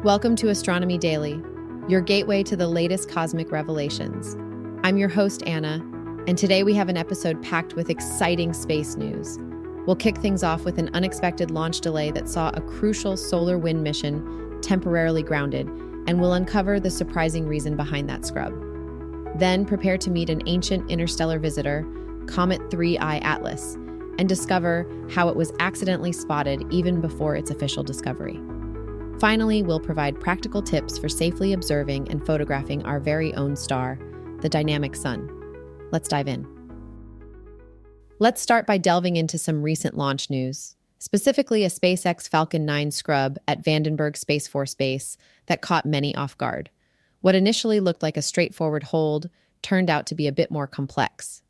Welcome to Astronomy Daily, your gateway to the latest cosmic revelations. I'm your host, Anna, and today we have an episode packed with exciting space news. We'll kick things off with an unexpected launch delay that saw a crucial solar wind mission temporarily grounded, and we'll uncover the surprising reason behind that scrub. Then prepare to meet an ancient interstellar visitor, Comet 3I Atlas, and discover how it was accidentally spotted even before its official discovery. Finally, we'll provide practical tips for safely observing and photographing our very own star, the dynamic sun. Let's dive in. Let's start by delving into some recent launch news, specifically a SpaceX Falcon 9 scrub at Vandenberg Space Force Base that caught many off guard. What initially looked like a straightforward hold turned out to be a bit more complex.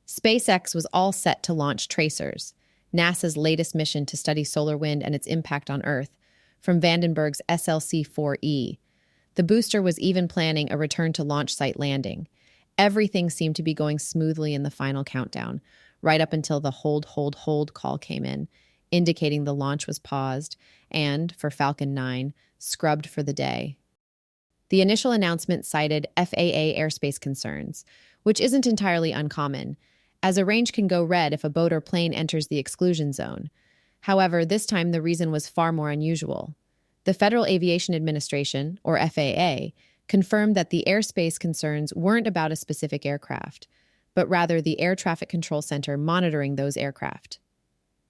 SpaceX was all set to launch tracers, NASA's latest mission to study solar wind and its impact on Earth, from Vandenberg's SLC-4E. The booster was even planning a return to launch site landing. Everything seemed to be going smoothly in the final countdown, right up until the hold call came in, indicating the launch was paused and, for Falcon 9, scrubbed for the day. The initial announcement cited FAA airspace concerns, which isn't entirely uncommon, as a range can go red if a boat or plane enters the exclusion zone. However, this time the reason was far more unusual. The Federal Aviation Administration, or FAA, confirmed that the airspace concerns weren't about a specific aircraft, but rather the Air Traffic Control Center monitoring those aircraft.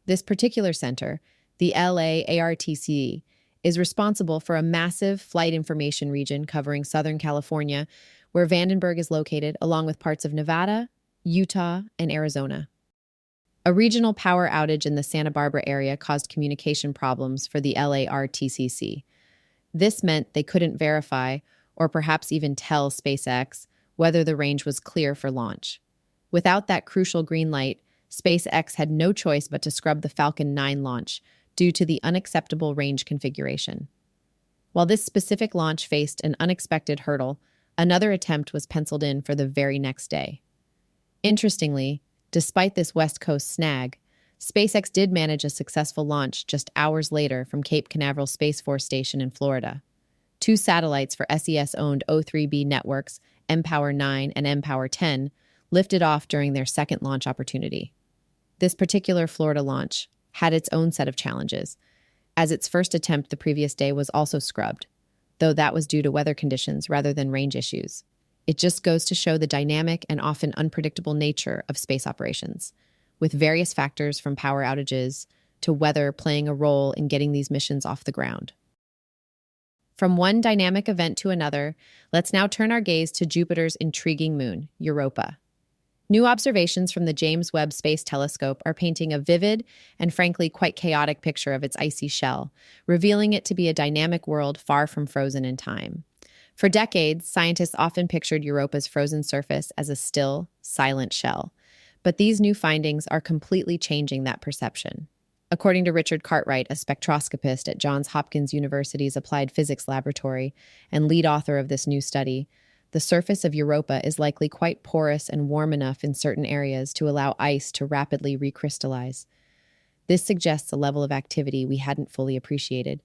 This particular center, the LAARTC, is responsible for a massive flight information region covering Southern California, where Vandenberg is located, along with parts of Nevada, Utah, and Arizona. A regional power outage in the Santa Barbara area caused communication problems for the LARTCC. This meant they couldn't verify, or perhaps even tell SpaceX, whether the range was clear for launch. Without that crucial green light, SpaceX had no choice but to scrub the Falcon 9 launch due to the unacceptable range configuration. While this specific launch faced an unexpected hurdle, another attempt was penciled in for the very next day. Interestingly, despite this West Coast snag, SpaceX did manage a successful launch just hours later from Cape Canaveral Space Force Station in Florida. Two satellites for SES-owned O3b networks, mPOWER 9 and mPOWER 10, lifted off during their second launch opportunity. This particular Florida launch had its own set of challenges, as its first attempt the previous day was also scrubbed, though that was due to weather conditions rather than range issues. It just goes to show the dynamic and often unpredictable nature of space operations, with various factors from power outages to weather playing a role in getting these missions off the ground. From one dynamic event to another, let's now turn our gaze to Jupiter's intriguing moon, Europa. New observations from the James Webb Space Telescope are painting a vivid and frankly quite chaotic picture of its icy shell, revealing it to be a dynamic world far from frozen in time. For decades, scientists often pictured Europa's frozen surface as a still, silent shell, but these new findings are completely changing that perception. According to Richard Cartwright, a spectroscopist at Johns Hopkins University's Applied Physics Laboratory and lead author of this new study, the surface of Europa is likely quite porous and warm enough in certain areas to allow ice to rapidly recrystallize. This suggests a level of activity we hadn't fully appreciated.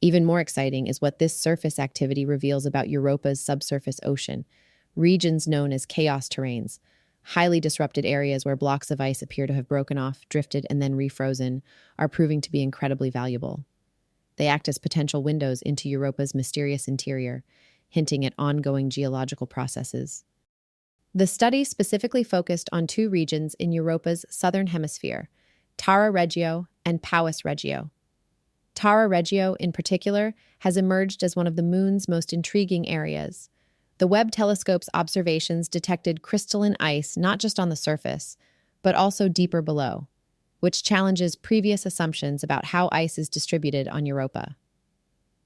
Even more exciting is what this surface activity reveals about Europa's subsurface ocean, regions known as chaos terrains, highly disrupted areas where blocks of ice appear to have broken off, drifted, and then refrozen, are proving to be incredibly valuable. They act as potential windows into Europa's mysterious interior, hinting at ongoing geological processes. The study specifically focused on two regions in Europa's southern hemisphere, Terra Regio and Pauis Regio. Terra Regio, in particular, has emerged as one of the moon's most intriguing areas. The Webb telescope's observations detected crystalline ice not just on the surface, but also deeper below, which challenges previous assumptions about how ice is distributed on Europa.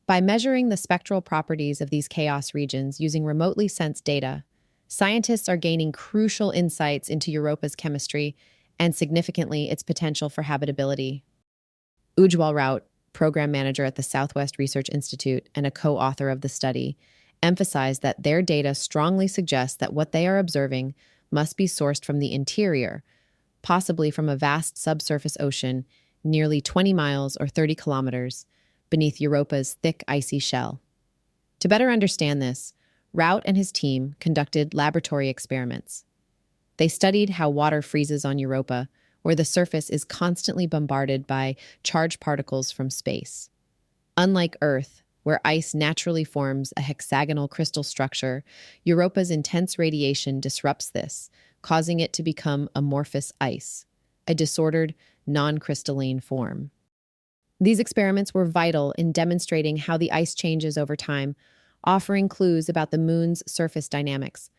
By measuring the spectral properties of these chaos regions using remotely sensed data, scientists are gaining crucial insights into Europa's chemistry and, significantly, its potential for habitability. Ujjwal Raut, program manager at the Southwest Research Institute and a co-author of the study, emphasized that their data strongly suggests that what they are observing must be sourced from the interior, possibly from a vast subsurface ocean nearly 20 miles or 30 kilometers beneath Europa's thick, icy shell. To better understand this, Rout and his team conducted laboratory experiments. They studied how water freezes on Europa, where the surface is constantly bombarded by charged particles from space. Unlike Earth, where ice naturally forms a hexagonal crystal structure, Europa's intense radiation disrupts this, causing it to become amorphous ice, a disordered, non-crystalline form. These experiments were vital in demonstrating how the ice changes over time, offering clues about the moon's surface dynamics.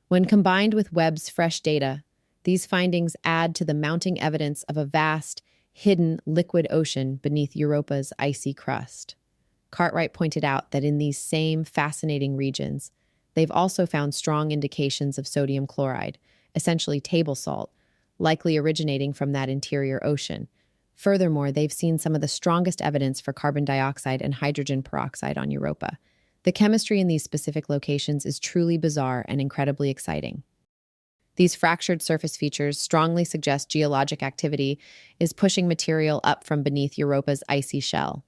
When combined with Webb's fresh data, these findings add to the mounting evidence of a vast, hidden liquid ocean beneath Europa's icy crust. Cartwright pointed out that in these same fascinating regions, they've also found strong indications of sodium chloride, essentially table salt, likely originating from that interior ocean. Furthermore, they've seen some of the strongest evidence for carbon dioxide and hydrogen peroxide on Europa. The chemistry in these specific locations is truly bizarre and incredibly exciting. These fractured surface features strongly suggest geologic activity is pushing material up from beneath Europa's icy shell.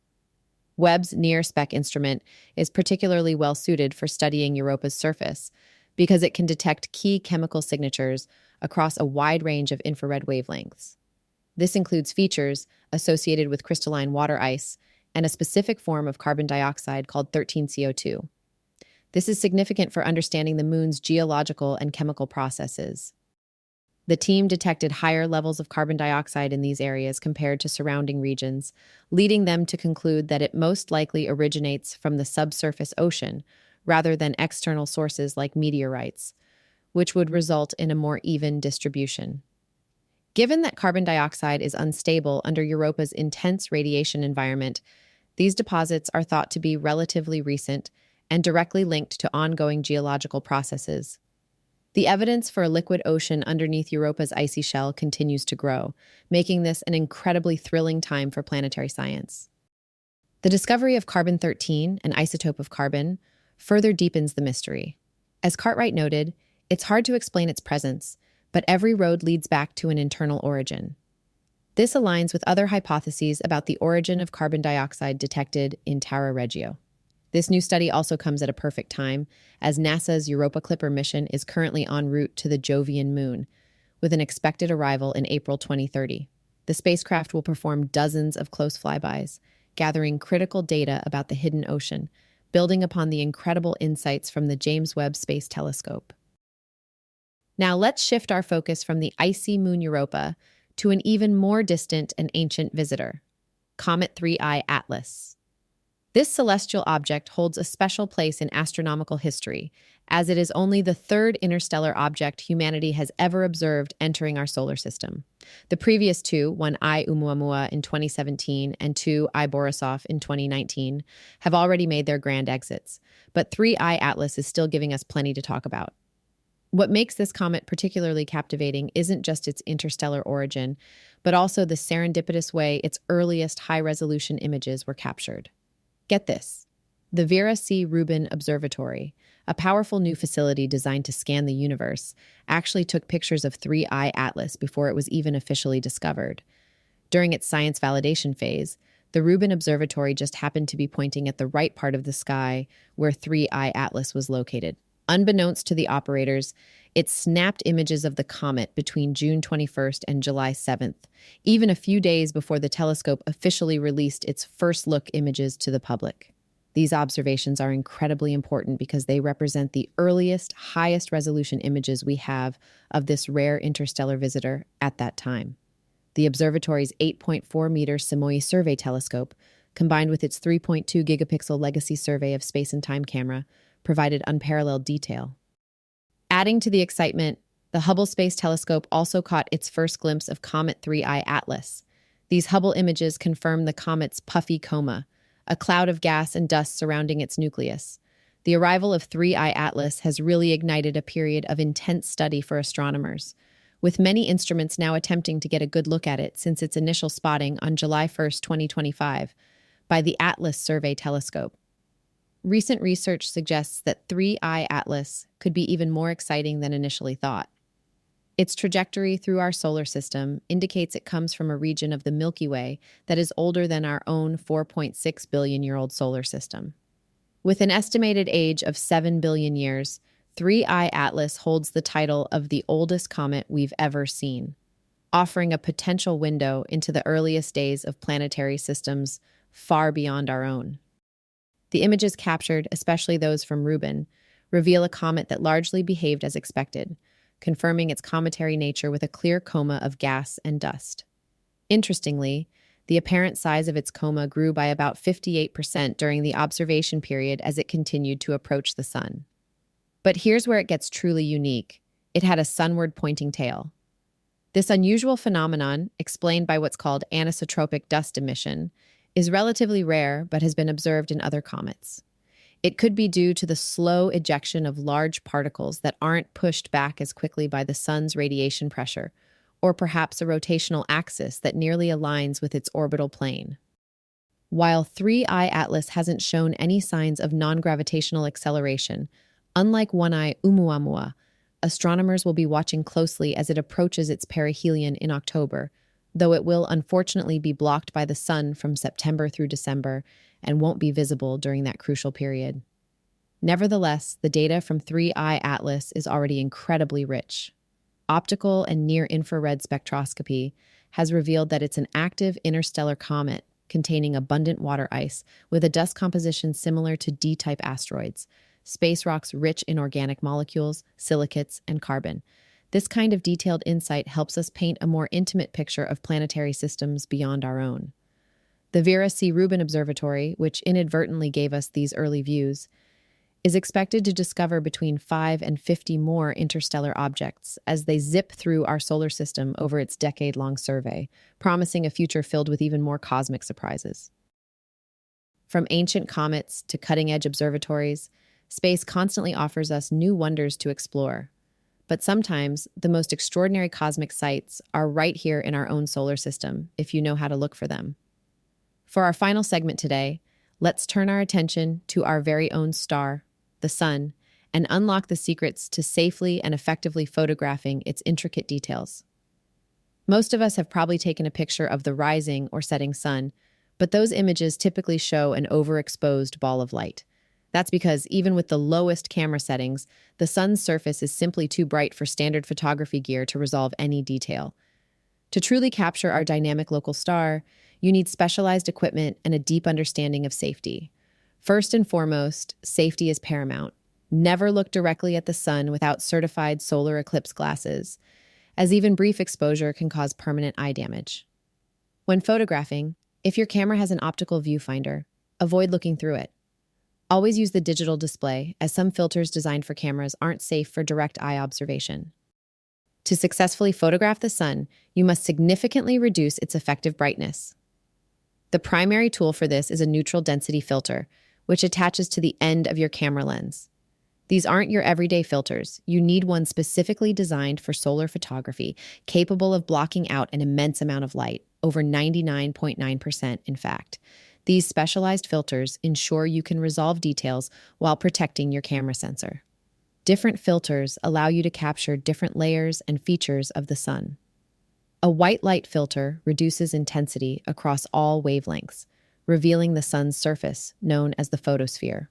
Webb's near-spec instrument is particularly well-suited for studying Europa's surface because it can detect key chemical signatures across a wide range of infrared wavelengths. This includes features associated with crystalline water ice and a specific form of carbon dioxide called 13CO2. This is significant for understanding the moon's geological and chemical processes. The team detected higher levels of carbon dioxide in these areas compared to surrounding regions, leading them to conclude that it most likely originates from the subsurface ocean rather than external sources like meteorites, which would result in a more even distribution. Given that carbon dioxide is unstable under Europa's intense radiation environment, these deposits are thought to be relatively recent and directly linked to ongoing geological processes. The evidence for a liquid ocean underneath Europa's icy shell continues to grow, making this an incredibly thrilling time for planetary science. The discovery of carbon-13, an isotope of carbon, further deepens the mystery. As Cartwright noted, it's hard to explain its presence, but every road leads back to an internal origin. This aligns with other hypotheses about the origin of carbon dioxide detected in Terra Regio. This new study also comes at a perfect time, as NASA's Europa Clipper mission is currently en route to the Jovian moon, with an expected arrival in April 2030. The spacecraft will perform dozens of close flybys, gathering critical data about the hidden ocean, building upon the incredible insights from the James Webb Space Telescope. Now let's shift our focus from the icy moon Europa to an even more distant and ancient visitor, Comet 3I Atlas. This celestial object holds a special place in astronomical history, as it is only the third interstellar object humanity has ever observed entering our solar system. The previous two, one I Oumuamua in 2017 and two I Borisov in 2019, have already made their grand exits, but 3I Atlas is still giving us plenty to talk about. What makes this comet particularly captivating isn't just its interstellar origin, but also the serendipitous way its earliest high-resolution images were captured. Get this. The Vera C Rubin Observatory, a powerful new facility designed to scan the universe, actually took pictures of 3I Atlas before it was even officially discovered. During its science validation phase, the Rubin Observatory just happened to be pointing at the right part of the sky where 3I Atlas was located. Unbeknownst to the operators, it snapped images of the comet between June 21st and July 7th, even a few days before the telescope officially released its first look images to the public. These observations are incredibly important because they represent the earliest, highest resolution images we have of this rare interstellar visitor at that time. The observatory's 8.4-meter Simoï survey telescope, combined with its 3.2 gigapixel legacy survey of space and time camera, provided unparalleled detail. Adding to the excitement, the Hubble Space Telescope also caught its first glimpse of Comet 3I Atlas. These Hubble images confirm the comet's puffy coma, a cloud of gas and dust surrounding its nucleus. The arrival of 3I Atlas has really ignited a period of intense study for astronomers, with many instruments now attempting to get a good look at it since its initial spotting on July 1st, 2025, by the Atlas Survey Telescope. Recent research suggests that 3I Atlas could be even more exciting than initially thought. Its trajectory through our solar system indicates it comes from a region of the Milky Way that is older than our own 4.6 billion-year-old solar system. With an estimated age of 7 billion years, 3I Atlas holds the title of the oldest comet we've ever seen, offering a potential window into the earliest days of planetary systems far beyond our own. The images captured, especially those from Rubin, reveal a comet that largely behaved as expected, confirming its cometary nature with a clear coma of gas and dust. Interestingly, the apparent size of its coma grew by about 58% during the observation period as it continued to approach the sun. But here's where it gets truly unique. It had a sunward-pointing tail. This unusual phenomenon, explained by what's called anisotropic dust emission, is relatively rare but has been observed in other comets. It could be due to the slow ejection of large particles that aren't pushed back as quickly by the sun's radiation pressure, or perhaps a rotational axis that nearly aligns with its orbital plane. While 3I Atlas hasn't shown any signs of non-gravitational acceleration, unlike 1I Oumuamua, astronomers will be watching closely as it approaches its perihelion in October, though it will unfortunately be blocked by the sun from September through December and won't be visible during that crucial period. Nevertheless, the data from 3I Atlas is already incredibly rich. Optical and near-infrared spectroscopy has revealed that it's an active interstellar comet containing abundant water ice with a dust composition similar to D-type asteroids, space rocks rich in organic molecules, silicates, and carbon. This kind of detailed insight helps us paint a more intimate picture of planetary systems beyond our own. The Vera C Rubin Observatory, which inadvertently gave us these early views, is expected to discover between 5 and 50 more interstellar objects as they zip through our solar system over its decade-long survey, promising a future filled with even more cosmic surprises. From ancient comets to cutting-edge observatories, space constantly offers us new wonders to explore. But sometimes, the most extraordinary cosmic sights are right here in our own solar system, if you know how to look for them. For our final segment today, let's turn our attention to our very own star, the sun, and unlock the secrets to safely and effectively photographing its intricate details. Most of us have probably taken a picture of the rising or setting sun, but those images typically show an overexposed ball of light. That's because even with the lowest camera settings, the sun's surface is simply too bright for standard photography gear to resolve any detail. To truly capture our dynamic local star, you need specialized equipment and a deep understanding of safety. First and foremost, safety is paramount. Never look directly at the sun without certified solar eclipse glasses, as even brief exposure can cause permanent eye damage. When photographing, if your camera has an optical viewfinder, avoid looking through it. Always use the digital display, as some filters designed for cameras aren't safe for direct eye observation. To successfully photograph the sun, you must significantly reduce its effective brightness. The primary tool for this is a neutral density filter, which attaches to the end of your camera lens. These aren't your everyday filters. You need one specifically designed for solar photography, capable of blocking out an immense amount of light, over 99.9% in fact. These specialized filters ensure you can resolve details while protecting your camera sensor. Different filters allow you to capture different layers and features of the sun. A white light filter reduces intensity across all wavelengths, revealing the sun's surface, known as the photosphere.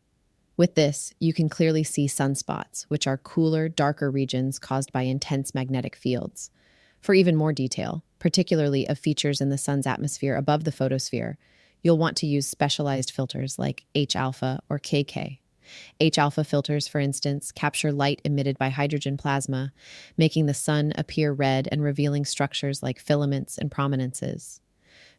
With this, you can clearly see sunspots, which are cooler, darker regions caused by intense magnetic fields. For even more detail, particularly of features in the sun's atmosphere above the photosphere, you'll want to use specialized filters like H-alpha or KK. H-alpha filters, for instance, capture light emitted by hydrogen plasma, making the sun appear red and revealing structures like filaments and prominences.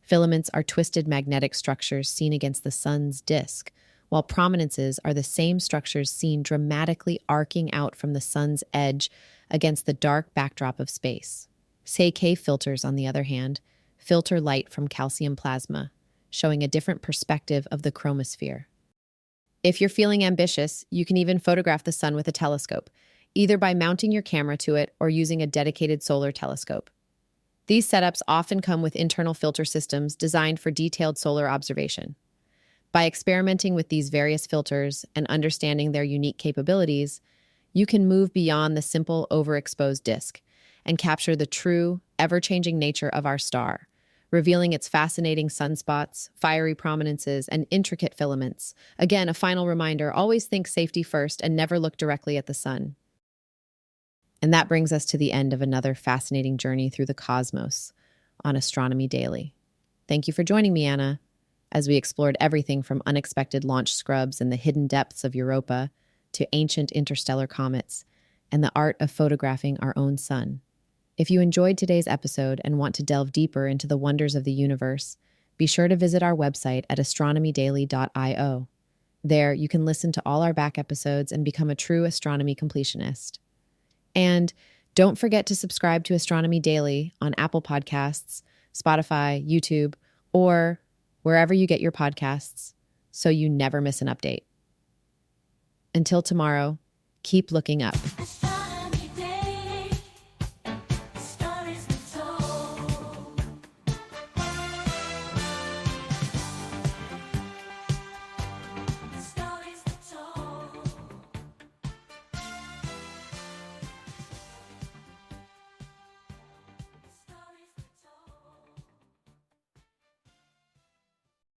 Filaments are twisted magnetic structures seen against the sun's disk, while prominences are the same structures seen dramatically arcing out from the sun's edge against the dark backdrop of space. KK filters, on the other hand, filter light from calcium plasma, showing a different perspective of the chromosphere. If you're feeling ambitious, you can even photograph the sun with a telescope, either by mounting your camera to it or using a dedicated solar telescope. These setups often come with internal filter systems designed for detailed solar observation. By experimenting with these various filters and understanding their unique capabilities, you can move beyond the simple overexposed disk and capture the true, ever-changing nature of our star, revealing its fascinating sunspots, fiery prominences, and intricate filaments. Again, a final reminder, always think safety first and never look directly at the sun. And that brings us to the end of another fascinating journey through the cosmos on Astronomy Daily. Thank you for joining me, Anna, as we explored everything from unexpected launch scrubs and the hidden depths of Europa to ancient interstellar comets and the art of photographing our own sun. If you enjoyed today's episode and want to delve deeper into the wonders of the universe, be sure to visit our website at astronomydaily.io. There, you can listen to all our back episodes and become a true astronomy completionist. And don't forget to subscribe to Astronomy Daily on Apple Podcasts, Spotify, YouTube, or wherever you get your podcasts so you never miss an update. Until tomorrow, keep looking up.